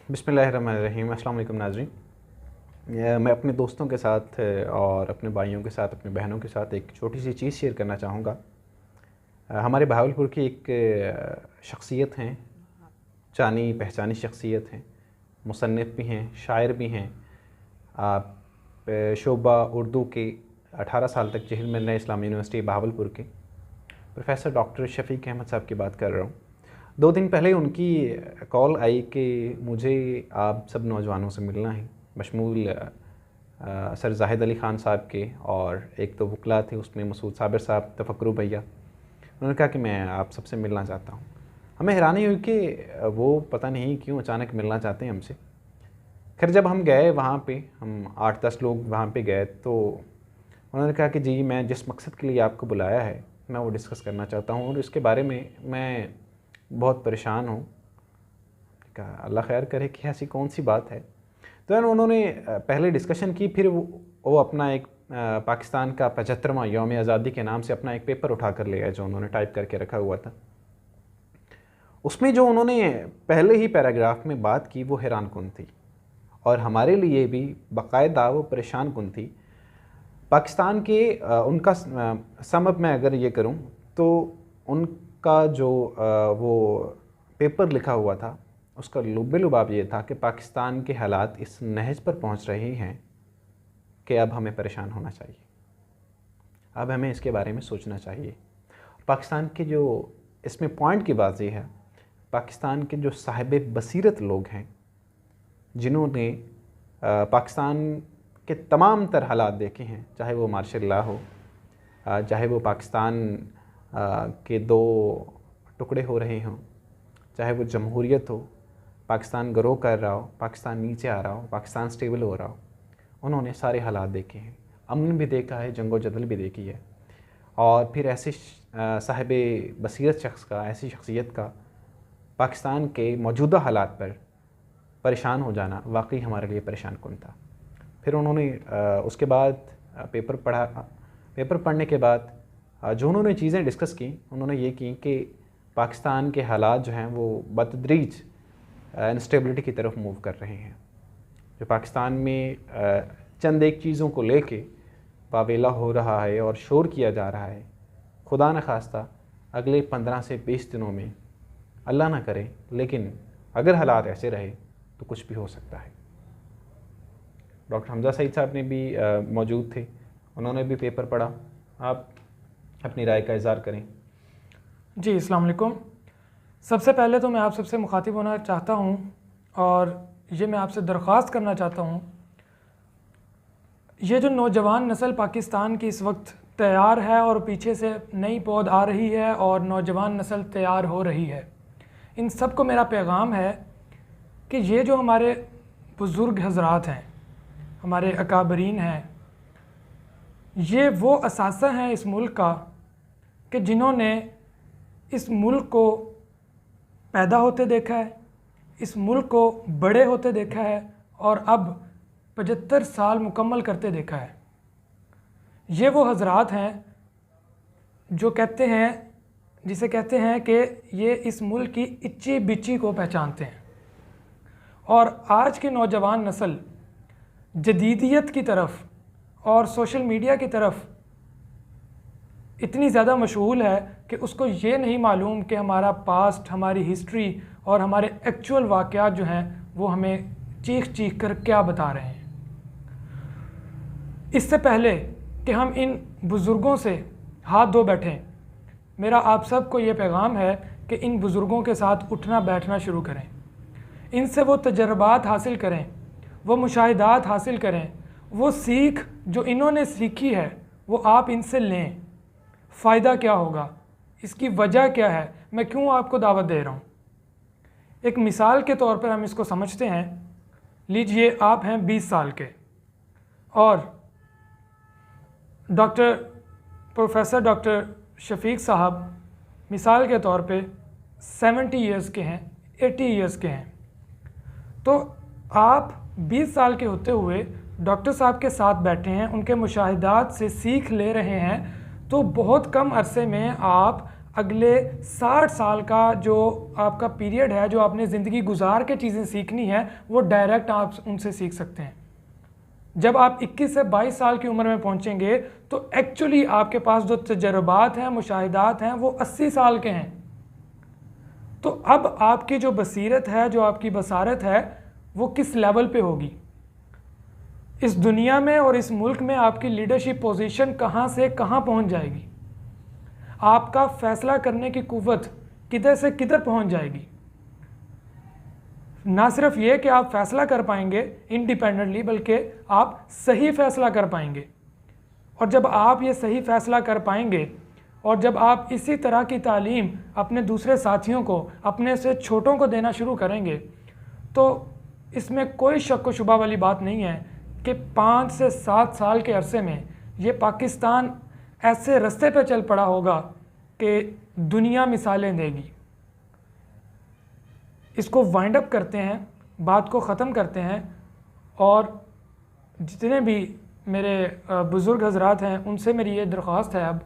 बिस्मिल्लाहिर्रहमानिर्रहीम। अस्सलाम वालेकुम नाज़रीन। मैं अपने दोस्तों के साथ और अपने भाइयों के साथ, अपनी बहनों के साथ एक छोटी सी चीज़ शेयर करना चाहूँगा। हमारे बहावलपुर की एक शख्सियत हैं, जानी पहचानी शख्सियत हैं, मुसन्निफ़ भी हैं, शायर भी हैं। शोबा उर्दू के 18 साल तक जहील मिल्ला इस्लामी यूनिवर्सिटी बहावलपुर के प्रोफेसर डॉक्टर शफ़ीक अहमद साहब की बात कर रहा हूँ। 2 दिन पहले उनकी कॉल आई कि मुझे आप सब नौजवानों से मिलना है, बशमूल सर जाहिद अली ख़ान साहब के, और एक तो वकला थे उसमें मसूद साबिर साहब, तफक्करू भैया। उन्होंने कहा कि मैं आप सबसे मिलना चाहता हूँ। हमें हैरानी हुई कि वो पता नहीं क्यों अचानक मिलना चाहते हैं हमसे। खैर जब हम गए वहाँ पे, हम 8-10 लोग वहाँ पे गए, तो उन्होंने कहा कि जी मैं जिस मकसद के लिए आपको बुलाया है मैं वो डिस्कस करना चाहता हूँ और इसके बारे में मैं बहुत परेशान हूँ। कहा अल्लाह खैर करे कि ऐसी कौन सी बात है। तो यार उन्होंने पहले डिस्कशन की, फिर वो अपना एक पाकिस्तान का 75वां यौम आज़ादी के नाम से अपना एक पेपर उठा कर ले आए जो उन्होंने टाइप करके रखा हुआ था। उसमें जो उन्होंने पहले ही पैराग्राफ में बात की वो हैरान कुन थी और हमारे लिए भी बाकायदा वो परेशान कुन थी। पाकिस्तान के उनका समअप मैं अगर ये करूं तो उनका जो वो पेपर लिखा हुआ था उसका लुब-ए-लुबाब ये था कि पाकिस्तान के हालात इस नहज पर पहुंच रहे हैं कि अब हमें परेशान होना चाहिए, अब हमें इसके बारे में सोचना चाहिए। पाकिस्तान के जो इसमें पॉइंट की बात ये है, पाकिस्तान के जो साहिब बसीरत लोग हैं जिन्होंने पाकिस्तान के तमाम तर हालात देखे हैं, चाहे वो मार्शल लॉ हो, चाहे वो पाकिस्तान के 2 टुकड़े हो रहे हों, चाहे वो जमहूरियत हो, पाकिस्तान ग्रो कर रहा हो, पाकिस्तान नीचे आ रहा हो, पाकिस्तान स्टेबल हो रहा हो, उन्होंने सारे हालात देखे हैं। अमन भी देखा है, जंगो जदल भी देखी है। और फिर ऐसे साहिब बसीरत शख्स का, ऐसी शख्सियत का पाकिस्तान के मौजूदा हालात पर परेशान हो जाना वाकई हमारे लिए परेशान कुन था। फिर उन्होंने उसके बाद पेपर पढ़ा। पेपर पढ़ने के बाद जो उन्होंने चीज़ें डिस्कस की, उन्होंने ये की कि पाकिस्तान के हालात जो हैं वो बतदरीज इंस्टेबिलिटी की तरफ मूव कर रहे हैं। जो पाकिस्तान में चंद एक चीज़ों को लेके वावेला हो रहा है और शोर किया जा रहा है, खुदा न खास्ता अगले 15 से 20 दिनों में, अल्लाह ना करे, लेकिन अगर हालात ऐसे रहे तो कुछ भी हो सकता है। डॉक्टर हमजा सईद साहब ने भी मौजूद थे, उन्होंने भी पेपर पढ़ा। आप अपनी राय का इज़हार करें। जी अस्सलाम वालेकुम। सबसे पहले तो मैं आप सबसे मुखातिब होना चाहता हूँ और ये मैं आपसे दरख्वास्त करना चाहता हूँ, ये जो नौजवान नस्ल पाकिस्तान की इस वक्त तैयार है और पीछे से नई पौध आ रही है और नौजवान नस्ल तैयार हो रही है, इन सब को मेरा पैगाम है कि ये जो हमारे बुज़ुर्ग हज़रात हैं, हमारे अकाबरीन हैं, ये वो असासा हैं इस मुल्क का कि जिन्होंने इस मुल्क को पैदा होते देखा है, इस मुल्क को बड़े होते देखा है और अब 75 साल मुकम्मल करते देखा है। ये वो हज़रात हैं जो कहते हैं, जिसे कहते हैं कि ये इस मुल्क की इच्ची बिच्ची को पहचानते हैं। और आज की नौजवान नस्ल जदीदियत की तरफ और सोशल मीडिया की तरफ इतनी ज़्यादा मशगूल है कि उसको ये नहीं मालूम कि हमारा पास्ट, हमारी हिस्ट्री और हमारे एक्चुअल वाक़यात जो हैं वो हमें चीख चीख कर क्या बता रहे हैं। इससे पहले कि हम इन बुज़ुर्गों से हाथ धो बैठें, मेरा आप सबको ये पैगाम है कि इन बुज़ुर्गों के साथ उठना बैठना शुरू करें, इनसे वो तजर्बात हासिल करें, वो मुशाहिदात हासिल करें, वो सीख जो इन्होंने सीखी है वो आप इनसे लें। फ़ायदा क्या होगा, इसकी वजह क्या है, मैं क्यों आपको दावत दे रहा हूँ। एक मिसाल के तौर पर हम इसको समझते हैं। लीजिए आप हैं 20 साल के और प्रोफेसर डॉक्टर शफ़ीक साहब मिसाल के तौर पे 70 इयर्स के हैं, 80 इयर्स के हैं। तो आप 20 साल के होते हुए डॉक्टर साहब के साथ बैठे हैं, उनके मुशाहिदात से सीख ले रहे हैं, तो बहुत कम अरसे में आप اگلے 60 سال کا جو آپ کا پیریڈ ہے، جو آپ نے زندگی گزار کے چیزیں سیکھنی ہے، وہ ڈائریکٹ آپ ان سے سیکھ سکتے ہیں۔ جب آپ 21 سے 22 سال کی عمر میں پہنچیں گے تو ایکچولی آپ کے پاس جو تجربات ہیں، مشاہدات ہیں، وہ 80 سال کے ہیں۔ تو اب آپ کی جو بصیرت ہے، جو آپ کی بصارت ہے، وہ کس لیول پہ ہوگی؟ اس دنیا میں اور اس ملک میں آپ کی لیڈرشپ پوزیشن کہاں سے کہاں پہنچ جائے گی؟ آپ کا فیصلہ کرنے کی قوت کدھر سے کدھر پہنچ جائے گی؟ نہ صرف یہ کہ آپ فیصلہ کر پائیں گے انڈیپینڈنٹلی، بلکہ آپ صحیح فیصلہ کر پائیں گے۔ اور جب آپ یہ صحیح فیصلہ کر پائیں گے، اور جب آپ اسی طرح کی تعلیم اپنے دوسرے ساتھیوں کو، اپنے سے چھوٹوں کو دینا شروع کریں گے، تو اس میں کوئی شک و شبہ والی بات نہیں ہے کہ 5 سے 7 سال کے عرصے میں یہ پاکستان ایسے رستے پہ چل پڑا ہوگا کہ دنیا مثالیں دے گی۔ اس کو وائنڈ اپ کرتے ہیں، بات کو ختم کرتے ہیں، اور جتنے بھی میرے بزرگ حضرات ہیں ان سے میری یہ درخواست ہے اب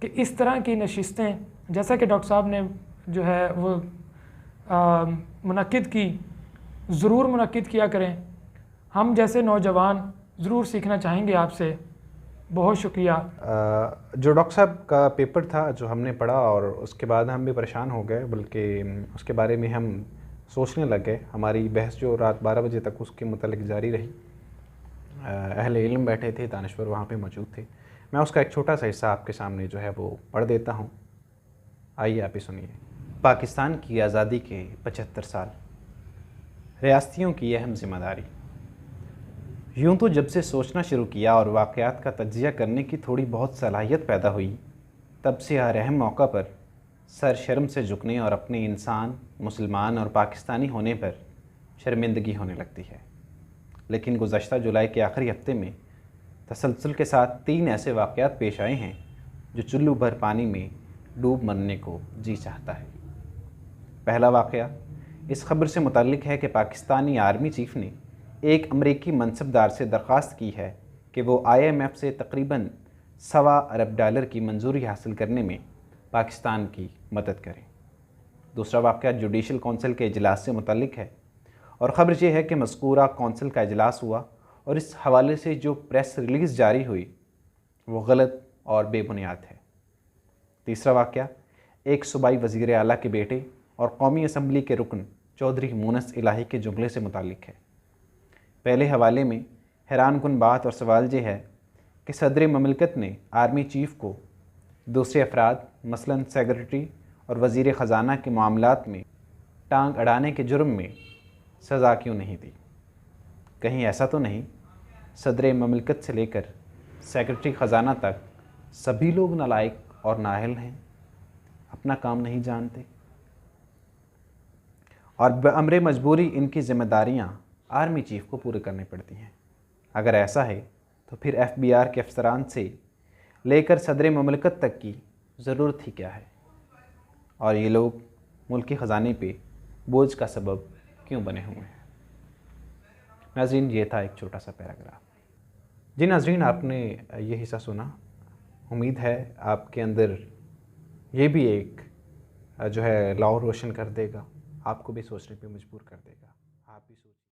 کہ اس طرح کی نشستیں جیسا کہ ڈاکٹر صاحب نے جو ہے وہ منعقد کی، ضرور منعقد کیا کریں۔ ہم جیسے نوجوان ضرور سیکھنا چاہیں گے آپ سے۔ بہت شکریہ۔ جو ڈاکٹر صاحب کا پیپر تھا جو ہم نے پڑھا، اور اس کے بعد ہم بھی پریشان ہو گئے، بلکہ اس کے بارے میں ہم سوچنے لگ گئے۔ ہماری بحث جو رات 12 بجے تک اس کے متعلق جاری رہی، اہل علم بیٹھے تھے، دانشور وہاں پہ موجود تھے۔ میں اس کا ایک چھوٹا سا حصہ آپ کے سامنے جو ہے وہ پڑھ دیتا ہوں، آئیے آپ ہی سنیے۔ پاکستان کی آزادی کے 75 سال، ریاستیوں کی اہم ذمہ داری۔ یوں تو جب سے سوچنا شروع کیا اور واقعات کا تجزیہ کرنے کی تھوڑی بہت صلاحیت پیدا ہوئی، تب سے ہر اہم موقع پر سر شرم سے جھکنے اور اپنے انسان، مسلمان اور پاکستانی ہونے پر شرمندگی ہونے لگتی ہے۔ لیکن گزشتہ جولائی کے آخری ہفتے میں تسلسل کے ساتھ 3 ایسے واقعات پیش آئے ہیں جو چلو بھر پانی میں ڈوب مرنے کو جی چاہتا ہے۔ پہلا واقعہ اس خبر سے متعلق ہے کہ پاکستانی آرمی چیف نے ایک امریکی منصبدار سے درخواست کی ہے کہ وہ IMF سے تقریباً $1.25 ارب کی منظوری حاصل کرنے میں پاکستان کی مدد کریں۔ دوسرا واقعہ جوڈیشل کونسل کے اجلاس سے متعلق ہے، اور خبر یہ ہے کہ مذکورہ کونسل کا اجلاس ہوا اور اس حوالے سے جو پریس ریلیز جاری ہوئی وہ غلط اور بے بنیاد ہے۔ تیسرا واقعہ ایک صوبائی وزیر اعلیٰ کے بیٹے اور قومی اسمبلی کے رکن چودھری مونس الہی کے جملے سے متعلق ہے۔ پہلے حوالے میں حیران کن بات اور سوال یہ ہے کہ صدر مملکت نے آرمی چیف کو دوسرے افراد مثلاً سیکرٹری اور وزیر خزانہ کے معاملات میں ٹانگ اڑانے کے جرم میں سزا کیوں نہیں دی؟ کہیں ایسا تو نہیں صدر مملکت سے لے کر سیکرٹری خزانہ تک سبھی لوگ نالائق اور نااہل ہیں، اپنا کام نہیں جانتے، اور بامر مجبوری ان کی ذمہ داریاں آرمی چیف کو پورے کرنی پڑتی ہیں؟ اگر ایسا ہے تو پھر FBR کے افسران سے لے کر صدر مملکت تک کی ضرورت ہی کیا ہے، اور یہ لوگ ملکی خزانے پہ بوجھ کا سبب کیوں بنے ہوئے ہیں؟ ناظرین، یہ تھا ایک چھوٹا سا پیراگراف۔ جی ناظرین، آپ نے یہ حصہ سنا، امید ہے آپ کے اندر یہ بھی ایک جو ہے لاؤ روشن کر دے گا، آپ کو بھی سوچنے پہ مجبور کر دے گا۔